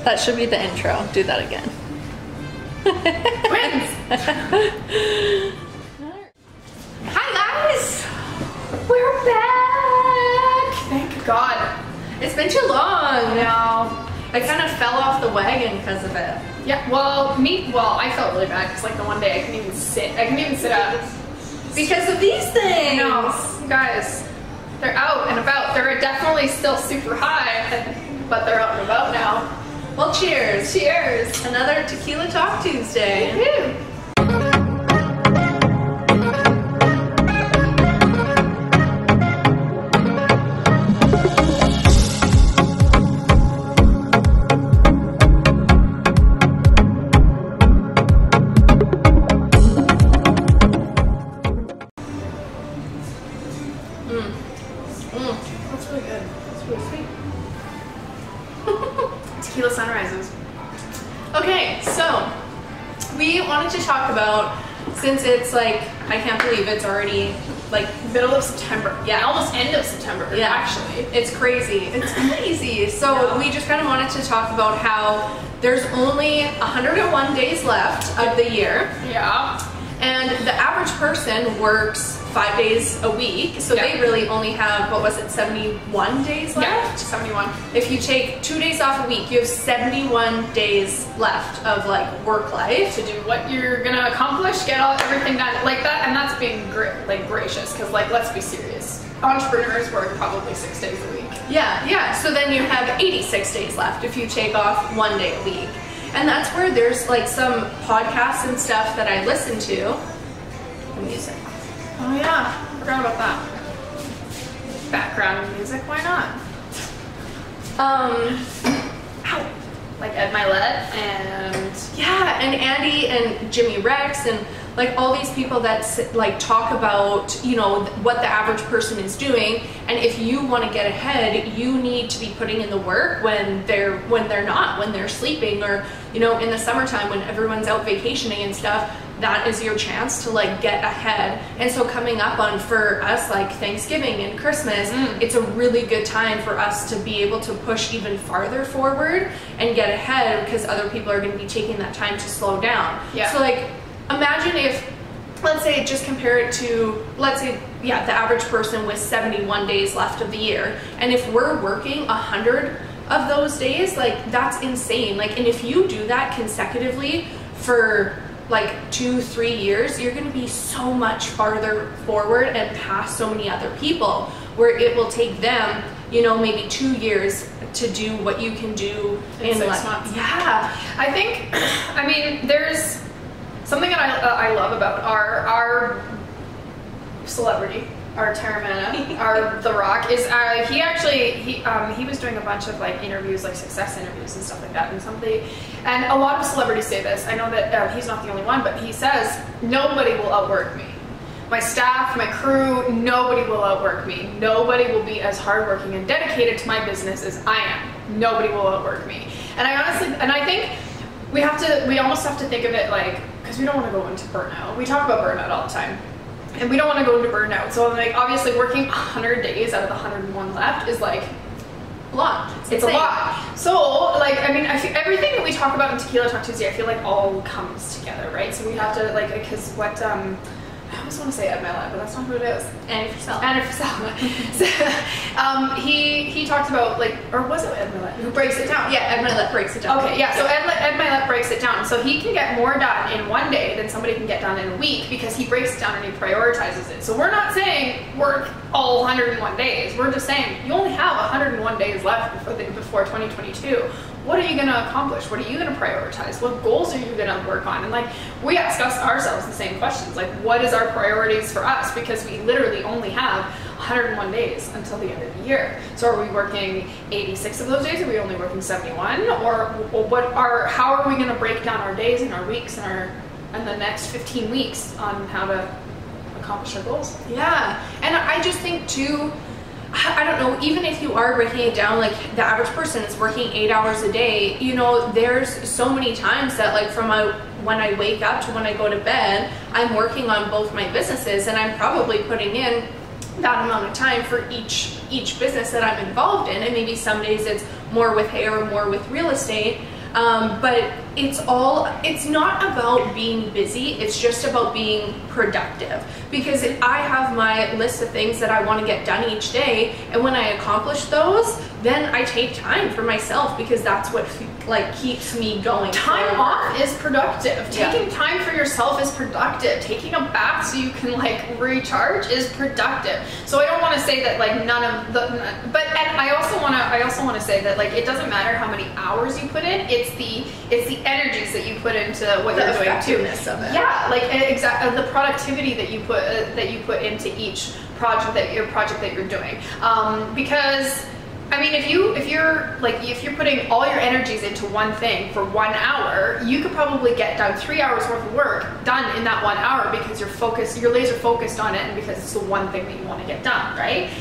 That should be the intro. Do that again. Twins! Hi guys! We're back! Thank God. It's been too long. No. I kind of fell off the wagon because of it. Yeah, well, I felt really bad because like the one day I couldn't even sit. I couldn't even sit up. Because of these things. No, you guys, they're out and about. They're definitely still super high, but they're out and about now. Well, cheers. Cheers. Another Tequila Talk Tuesday. Woo-hoo. That's really good. That's really sweet. Tequila Sunrises. Okay, so we wanted to talk about, since it's like, I can't believe it's already like Middle of September. Yeah. Almost end of September, Yeah. actually. It's crazy. It's crazy. So Yeah. we just kind of wanted to talk about how there's only 101 days left of the year, Yeah. and the average person works 5 days a week, so Yeah. they really only have, what was it, 71 days left? Yeah, 71. If you take 2 days off a week, you have 71 days left of like work life. To do what you're gonna accomplish, get everything done like that, and that's being gracious, because like, let's be serious. Entrepreneurs work probably 6 days a week. Yeah. So then you have 86 days left if you take off 1 day a week. And that's where there's like some podcasts and stuff that I listen to. The music. Oh yeah, forgot about that. Background music, why not? Ow. Like Ed Milet and Yeah, and Andy and Jimmy Rex and like all these people that like talk about, you know, what the average person is doing, and if you want to get ahead, you need to be putting in the work when they're not, when they're sleeping, or you know, in the summertime when everyone's out vacationing and stuff. That is your chance to like get ahead. And so coming up on, for us, like Thanksgiving and Christmas, it's a really good time for us to be able to push even farther forward and get ahead, because other people are going to be taking that time to slow down. Yeah. So like, imagine if, let's say, just compare it to, let's say, yeah, the average person with 71 days left of the year, and if we're working 100 of those days, like that's insane. Like, and if you do that consecutively for like 2-3 years, you're going to be so much farther forward and past so many other people, where it will take them, you know, maybe 2 years to do what you can do in 6 like, months. Yeah. I think, I mean, there's something that I love about our celebrity, our Terramana, our The Rock, is he was doing a bunch of like interviews, like success interviews and stuff like that, and a lot of celebrities say this. I know that he's not the only one, but he says, nobody will outwork me. My staff, my crew, nobody will outwork me. Nobody will be as hardworking and dedicated to my business as I am. Nobody will outwork me. And I think we almost have to think of it like, because we don't want to go into burnout. We talk about burnout all the time. And we don't want to go into burnout. So like, obviously working 100 days out of the 101 left is like A lot. It's a lot. So, like, I mean, I feel everything that we talk about in Tequila Talk Tuesday, I feel like all comes together, right? So we have to, like, because what, I always want to say Ed Milet, but that's not who it is. Andy Frisell. Andy Frisell. So, he talked about, like, or was it Ed Milet who breaks it down? Yeah, Ed Milet breaks it down. Okay, yeah, so Ed Milet breaks it down. So he can get more done in one day than somebody can get done in a week because he breaks it down and he prioritizes it. So we're not saying work all 101 days. We're just saying you only have 101 days left before 2022. What are you going to accomplish? What are you going to prioritize? What goals are you going to work on? And like, we ask ourselves the same questions. Like, what is our priorities for us? Because we literally only have 101 days until the end of the year. So are we working 86 of those days? Are we only working 71? Or how are we going to break down our days and our weeks and the next 15 weeks on how to accomplish our goals? Yeah, and I just think too, I don't know, even if you are breaking it down, like the average person is working 8 hours a day, you know, there's so many times that like from when I wake up to when I go to bed, I'm working on both my businesses, and I'm probably putting in that amount of time for each business that I'm involved in. And maybe some days it's more with hair, more with real estate. But it's not about being busy, it's just about being productive, because I have my list of things that I want to get done each day, and when I accomplish those, then I take time for myself, because that's what like keeps me going. Time off is productive. Taking time for yourself is productive. Taking a bath so you can like recharge is productive. So I don't want to say that like none of the, but and I also want to say that like it doesn't matter how many hours you put in. It's the energies that you put into what you're doing too. Of it. Yeah, like exactly the productivity that you put into each project that you're doing. Because I mean, if you're putting all your energies into one thing for 1 hour, you could probably get done 3 hours worth of work done in that 1 hour, because you're laser focused on it, and because it's the one thing that you want to get done, right?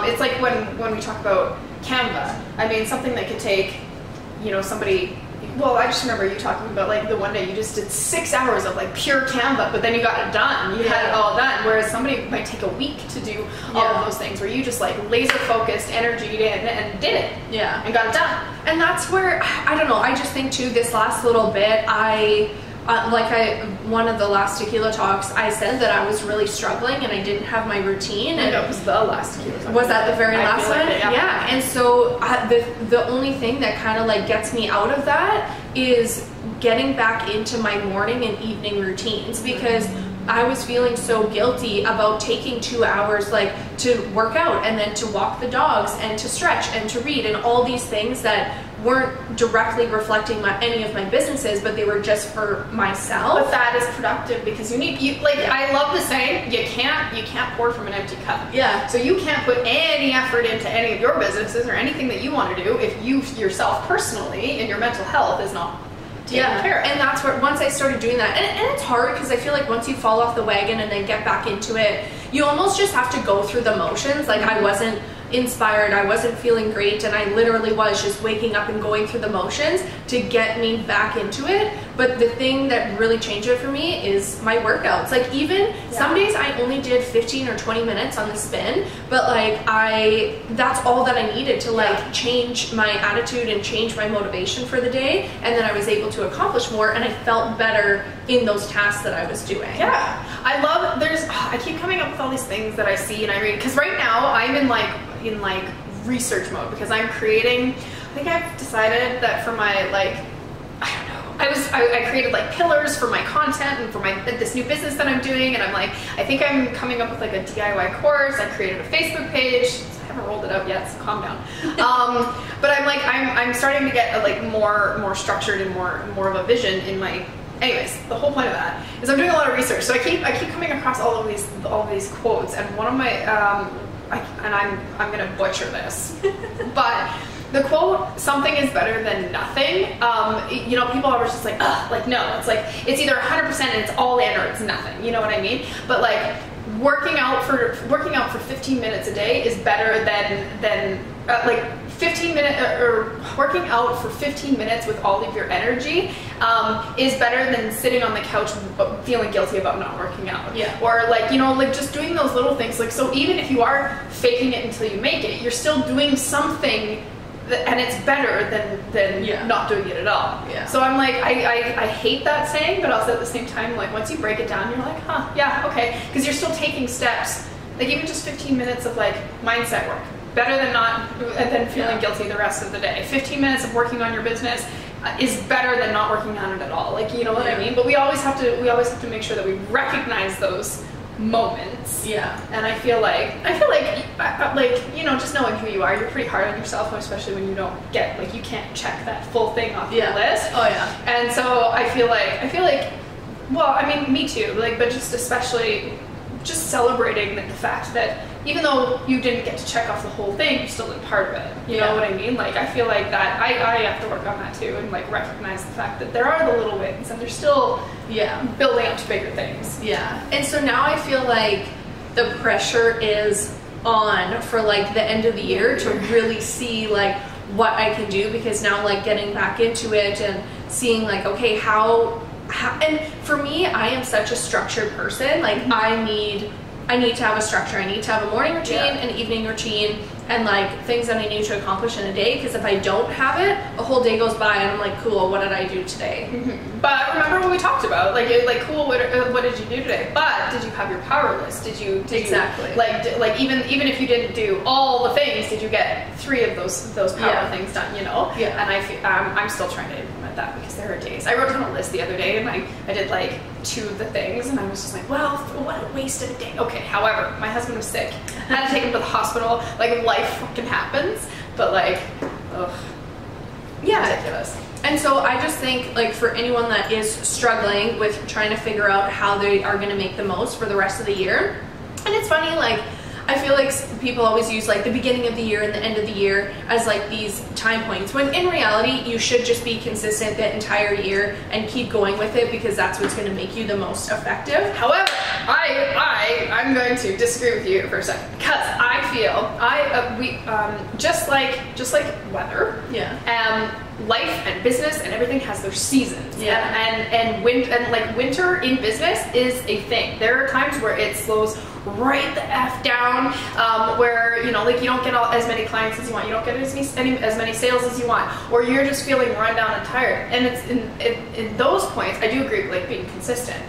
It's like when we talk about Canva. I mean, something that could take, somebody. Well, I just remember you talking about like the one day you just did 6 hours of like pure Canva, but then you got it done. You had it all done. Whereas somebody might take a week to do all of those things, where you just like laser focused, energied in, and did it. Yeah. And got it done. And that's where, I don't know, I just think too, this last little bit, one of the last tequila talks, I said that I was really struggling and I didn't have my routine. And it was the last tequila talk. Was that the very last one? Like yeah. And so the only thing that kind of like gets me out of that is getting back into my morning and evening routines, because I was feeling so guilty about taking 2 hours like to work out, and then to walk the dogs, and to stretch, and to read, and all these things that weren't directly reflecting any of my businesses, but they were just for myself. But that is productive, because I love the saying, you can't pour from an empty cup. Yeah. So you can't put any effort into any of your businesses or anything that you want to do if you yourself personally and your mental health is not taken care of. And that's where, once I started doing that, and it's hard, because I feel like once you fall off the wagon and then get back into it, you almost just have to go through the motions. Like I wasn't inspired, I wasn't feeling great, and I literally was just waking up and going through the motions to get me back into it. But the thing that really changed it for me is my workouts. Like even some days I only did 15 or 20 minutes on the spin, but like that's all that I needed to like change my attitude and change my motivation for the day, and then I was able to accomplish more, and I felt better in those tasks that I was doing. Yeah. I keep coming up with all these things that I see and I read, because right now I'm in research mode, because I'm creating, I think I've decided that for my I created like pillars for my content and for this new business that I'm doing, and I think I'm coming up with like a DIY course. I created a Facebook page. I haven't rolled it out yet, so calm down. But I'm starting to get more structured and more of a vision in my. Anyways, the whole point of that is I'm doing a lot of research, so I keep coming across all of these quotes, and one of my I'm gonna butcher this, but the quote, "Something is better than nothing." People are just like, no, it's like it's either 100% and it's all in, or it's nothing. You know what I mean? But like working out for 15 minutes a day is better than 15 minutes, or working out for 15 minutes with all of your energy is better than sitting on the couch feeling guilty about not working out. Yeah. Or just doing those little things. Like, so even if you are faking it until you make it, you're still doing something, and it's better than not doing it at all. Yeah. So I'm like, I hate that saying, but also at the same time, like once you break it down, you're like, huh, yeah, okay, because you're still taking steps. Like even just 15 minutes of like mindset work, better than feeling guilty the rest of the day. 15 minutes of working on your business is better than not working on it at all. Like, you know what I mean? But we always have to make sure that we recognize those moments. Yeah. And I feel like just knowing who you are, you're pretty hard on yourself, especially when you don't get, like, you can't check that full thing off your list. Oh yeah. And so I feel like, well, I mean, me too, like, but just especially just celebrating the fact that even though you didn't get to check off the whole thing, you still did part of it. You know what I mean? Like, I feel like that I have to work on that too, and like recognize the fact that there are the little wins, and they're still building up to bigger things. Yeah. And so now I feel like the pressure is on for like the end of the year to really see like what I can do, because now like getting back into it and seeing like, okay, how and for me, I am such a structured person. Like I need to have a structure. I need to have a morning routine, an evening routine, and like things that I need to accomplish in a day, because if I don't have it, a whole day goes by and I'm like, cool, what did I do today? But remember what we talked about, like cool, what did you do today? But did you have your power list? Did you like even if you didn't do all the things, did you get 3 of those power things done, you know? Yeah. And I feel I'm still trying to implement that, because there are days I wrote down a list the other day and I did like 2 of the things, and I was just like, well, what a waste of a day. Okay, however, my husband was sick. I had to take him to the hospital. Like, life fucking happens, but like, ugh. Yeah. Ridiculous. And so I just think, like, for anyone that is struggling with trying to figure out how they are going to make the most for the rest of the year, and it's funny, like, I feel like people always use like the beginning of the year and the end of the year as like these time points, when in reality you should just be consistent the entire year and keep going with it, because that's what's going to make you the most effective. However, I'm going to disagree with you for a second, because I feel we just like weather, life and business and everything has their seasons. And winter in business is a thing. There are times where it slows right the F down, where, you know, like you don't get as many clients as you want, you don't get as many sales as you want, or you're just feeling run down and tired. And it's in those points, I do agree with like being consistent,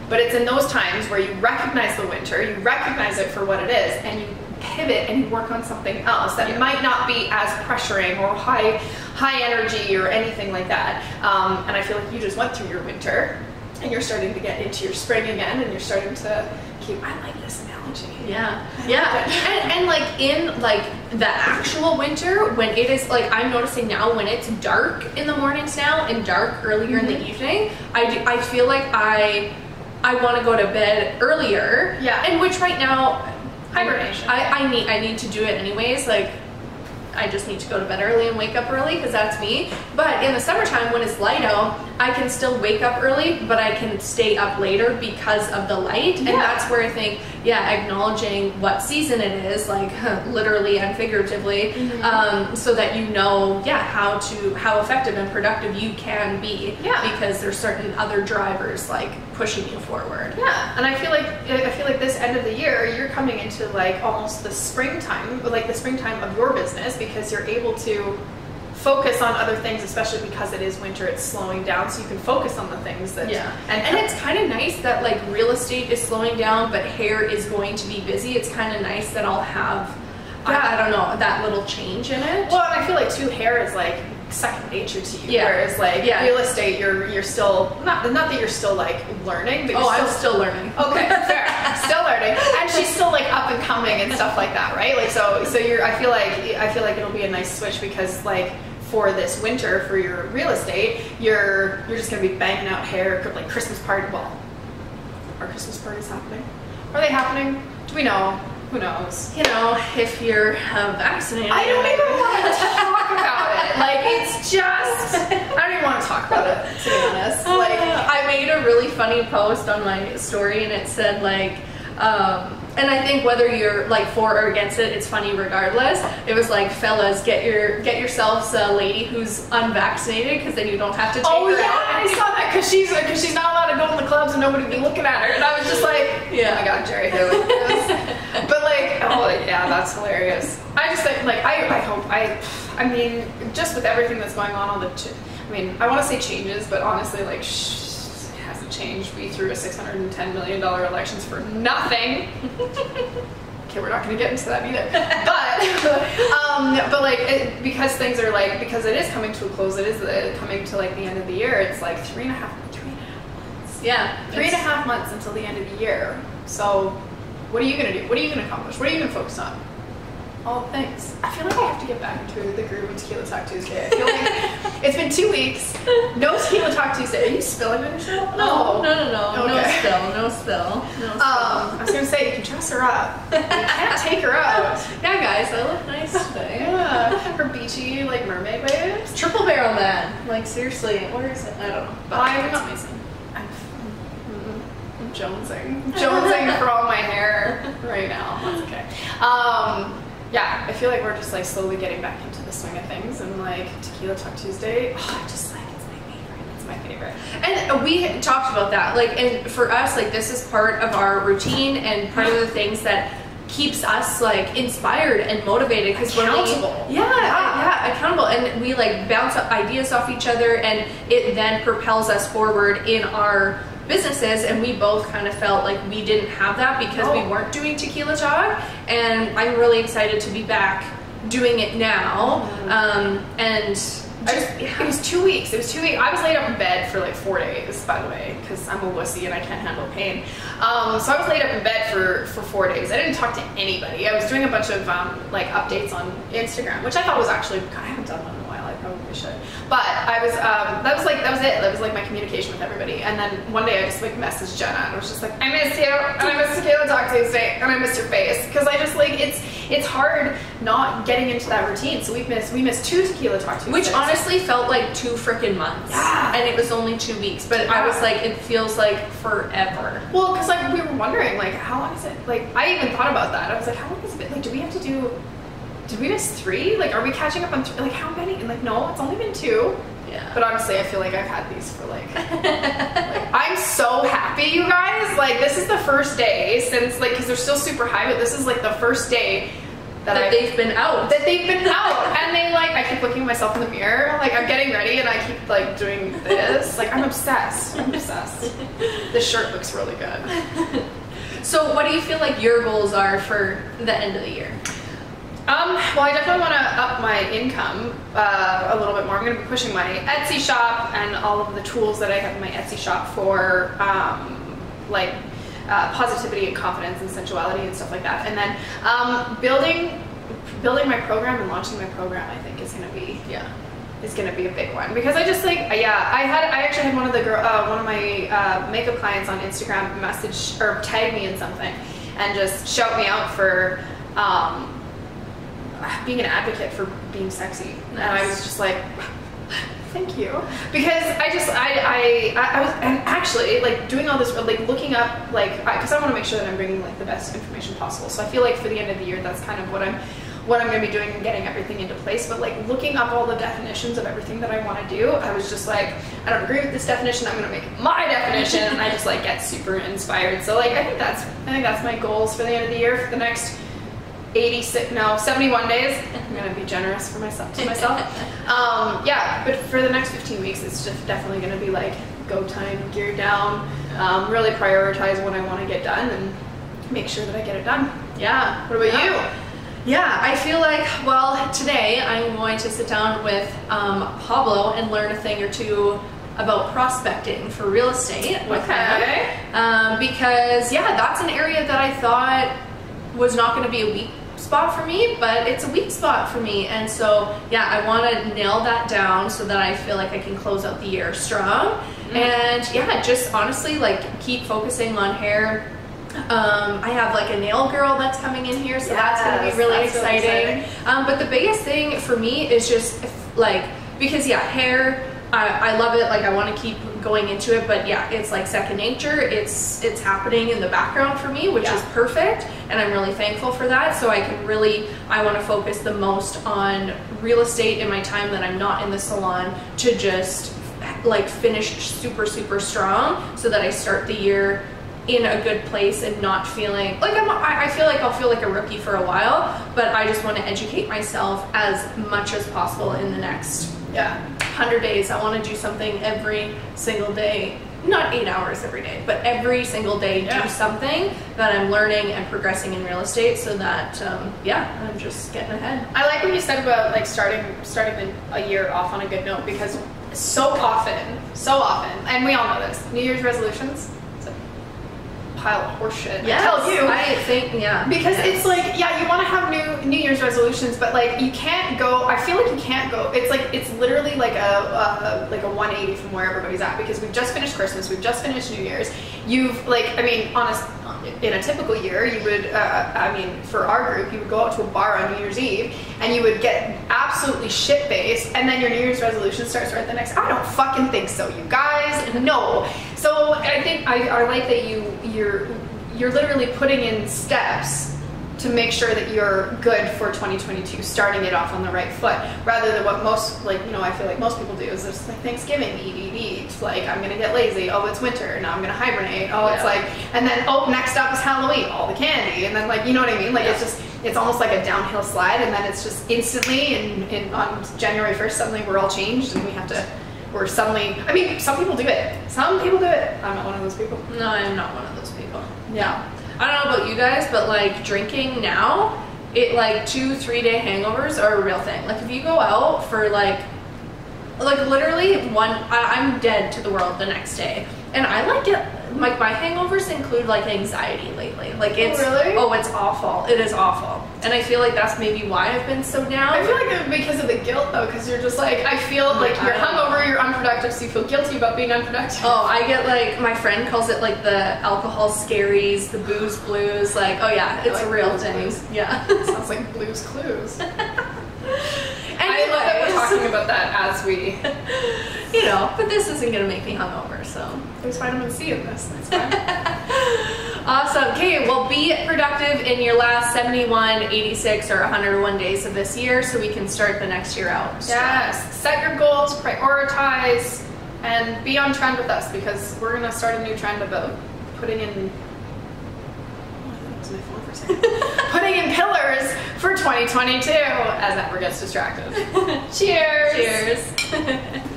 but it's in those times where you recognize the winter, you recognize it for what it is, and you pivot and you work on something else that might not be as pressuring or high energy or anything like that. And I feel like you just went through your winter and you're starting to get into your spring again, and you're starting to I like this analogy. And like in like the actual winter, when it is like, I'm noticing now when it's dark in the mornings now and dark earlier in the evening, I feel like I want to go to bed earlier. And which right now, hibernation. I need to do it anyways. Like, I just need to go to bed early and wake up early, because that's me. But in the summertime, when it's light out, I can still wake up early, but I can stay up later because of the light. And that's where I think, acknowledging what season it is, like literally and figuratively, so that you know, how effective and productive you can be. Because there's certain other drivers like pushing you forward. And I feel like this end of the year, you're coming into like almost the springtime, like the springtime of your business, because you're able to focus on other things, especially because it is winter, it's slowing down, so you can focus on the things that and it's kind of nice that like real estate is slowing down but hair is going to be busy. It's kind of nice that I'll have I don't know, that little change in it. Well, and I feel like too, hair is like second nature to you, whereas like real estate, you're still not that you're still like learning, but I'm still learning. Okay, fair. Still learning, and she's still like up and coming and stuff like that, right? Like so you're I feel like it'll be a nice switch, because like for this winter, for your real estate, you're just gonna be banging out hair, like Christmas party. Well, are Christmas parties happening? Are they happening? Do we know? Who knows? You know, if you're vaccinated. I don't even want to talk about it. Like, it's just, I don't even want to talk about it, to be honest. Like, I made a really funny post on my story, and it said like, and I think whether you're like for or against it, it's funny regardless. It was like, fellas, get yourselves a lady who's unvaccinated, because then you don't have to take her out. I saw that, because she's not allowed to go in the clubs and nobody will be looking at her. And I was just like, oh my god, Jerry, who is this? But like, that's hilarious. I just think like, I mean, just with everything that's going on, I want to say changes, but honestly, like, it hasn't changed. We threw a $610 million elections for nothing. Okay, we're not going to get into that either. But like, because things are like, because it is coming to a close, it is coming to like the end of the year. It's like 3.5 months. Yeah, 3.5 months until the end of the year. So, what are you going to do? What are you going to accomplish? What are you going to focus on? All things. I feel like I have to get back into the groove of Tequila Talk Tuesday. I feel like it's been 2 weeks. No Tequila Talk Tuesday. Are you spilling on yourself? No. Okay. No spill. I was going to say, you can dress her up. You can't take her out. Yeah, guys, I look nice today. Her beachy, like, mermaid waves. Triple barrel man. Like, seriously, where is it? I don't know. But it's amazing. I'm jonesing for all my hair right now. That's okay. Yeah, I feel like we're just like slowly getting back into the swing of things, and like Tequila Talk Tuesday, I just like, it's my favorite. And we talked about that, like, and for us, like, this is part of our routine and part of the things that keeps us like inspired and motivated, because accountable. Accountable, and we like bounce ideas off each other, and it then propels us forward in our businesses. And we both kind of felt like we didn't have that because we weren't doing Tequila Talk, and I'm really excited to be back doing it now. It was 2 weeks. It was 2 weeks. I was laid up in bed for like 4 days, by the way, because I'm a wussy and I can't handle pain. So I was laid up in bed for 4 days. I didn't talk to anybody. I was doing a bunch of like updates on Instagram, which I thought was actually, God, I haven't done one in a while. I probably should. But I was, that was it. That was like my communication with everybody. And then one day I just like messaged Jenna and I was just like, I miss you, and I miss Tequila Talk Tuesday, and I miss your face. Because I just like, it's hard not getting into that routine. So we missed 2 Tequila Talk Tuesdays. Which honestly felt like 2 freaking months. Yeah. And it was only 2 weeks. But I was like, it feels like forever. Well, because like we were wondering, like, how long is it? Like, I even thought about that. I was like, how long is it? Like, did we miss 3? Like, are we catching up on 3? Like, how many? And like, no, it's only been 2. Yeah. But honestly, I feel like I've had these for like, I'm so happy, you guys. Like, this is the first day since, like, because they're still super high, but this is like the first day that they've been out. That they've been out. And they like, I keep looking at myself in the mirror, like I'm getting ready and I keep like doing this. Like, I'm obsessed. I'm obsessed. This shirt looks really good. So what do you feel like your goals are for the end of the year? Well, I definitely want to up my income a little bit more. I'm going to be pushing my Etsy shop and all of the tools that I have in my Etsy shop for like positivity and confidence and sensuality and stuff like that. And then building my program and launching my program, I think is going to be a big one, because I just like, I actually had one of my makeup clients on Instagram message or tag me in something and just shout me out for being an advocate for being sexy. Nice. And I was just like, thank you, because I was, and actually like doing all this, like looking up, like, because I want to make sure that I'm bringing like the best information possible. So I feel like for the end of the year, that's kind of what I'm going to be doing and getting everything into place. But like looking up all the definitions of everything that I want to do, I was just like, I don't agree with this definition, I'm going to make it my definition. And I just like get super inspired. So like I think that's my goals for the end of the year, for the next 71 days. I'm going to be generous to myself. Yeah, but for the next 15 weeks, it's just definitely going to be like go time, gear down, really prioritize what I want to get done and make sure that I get it done. Yeah. What about you? Yeah, I feel like, well, today I'm going to sit down with Pablo and learn a thing or two about prospecting for real estate with him. Because, yeah, that's an area that I thought was not going to be a weak spot for me, but it's a weak spot for me. And so, yeah, I want to nail that down so that I feel like I can close out the year strong. And yeah, just honestly, like keep focusing on hair. I have like a nail girl that's coming in here, so that's going to be really exciting. But the biggest thing for me is just like, because yeah, hair, I love it. Like I want to keep going into it, but yeah, it's like second nature. It's happening in the background for me, which is perfect. And I'm really thankful for that. So I want to focus the most on real estate in my time that I'm not in the salon, to just like finish super, super strong so that I start the year in a good place and not feeling like I feel like I'll feel like a rookie for a while, but I just want to educate myself as much as possible in the next 100 days. I want to do something every single day, not 8 hours every day, but every single day do something that I'm learning and progressing in real estate, so that I'm just getting ahead. I like what you said about like starting a year off on a good note, because so often, and we all know this, New Year's resolutions, pile of horseshit. Yes, I tell you. I think, because it's like, you want to have New Year's resolutions, but like you can't go. I feel like you can't go. It's like it's literally like a 180 from where everybody's at, because we've just finished Christmas, we've just finished New Year's. You've like, I mean, in a typical year, you would, for our group, you would go out to a bar on New Year's Eve and you would get absolutely shit-faced, and then your New Year's resolution starts right the next. I don't fucking think so, you guys. No. So I think I like that you're literally putting in steps to make sure that you're good for 2022, starting it off on the right foot, rather than what most, like, you know, I feel like most people do is just like Thanksgiving, eat. Like, I'm gonna get lazy. Oh, it's winter. Now I'm gonna hibernate. Oh, it's like, and then, oh, next up is Halloween, all the candy. And then, like, you know what I mean? Like, it's just, it's almost like a downhill slide, and then it's just instantly, and on January 1st, suddenly we're all changed, and we have to, we're suddenly, I mean, some people do it. Some people do it. I'm not one of those people. No, I'm not one of those people. Yeah. I don't know about you guys, but like drinking now, it like 2-3 day hangovers are a real thing. Like if you go out for like literally I'm dead to the world the next day. And I like it, like my hangovers include like anxiety lately. Like it's, really? Oh, it's awful. It is awful. And I feel like that's maybe why I've been so down. I feel like it's because of the guilt though, because you're just like, I feel like you're hungover, you're unproductive, so you feel guilty about being unproductive. Oh, I get like, my friend calls it like the alcohol scaries, the booze blues. Like, oh yeah, it's like a real Blues thing. Clues. Yeah. Sounds like Blue's Clues. I Anyways, love that we're talking about that as we, you know, but this isn't gonna make me hungover, so. there's vitamin C in this, that's fine. Awesome. Okay, well, be productive in your last 71, 86, or 101 days of this year so we can start the next year out. Yes, set your goals, prioritize, and be on trend with us, because we're gonna start a new trend about putting in, putting in pillars for 2022 as Amber gets distracted. Cheers! Cheers!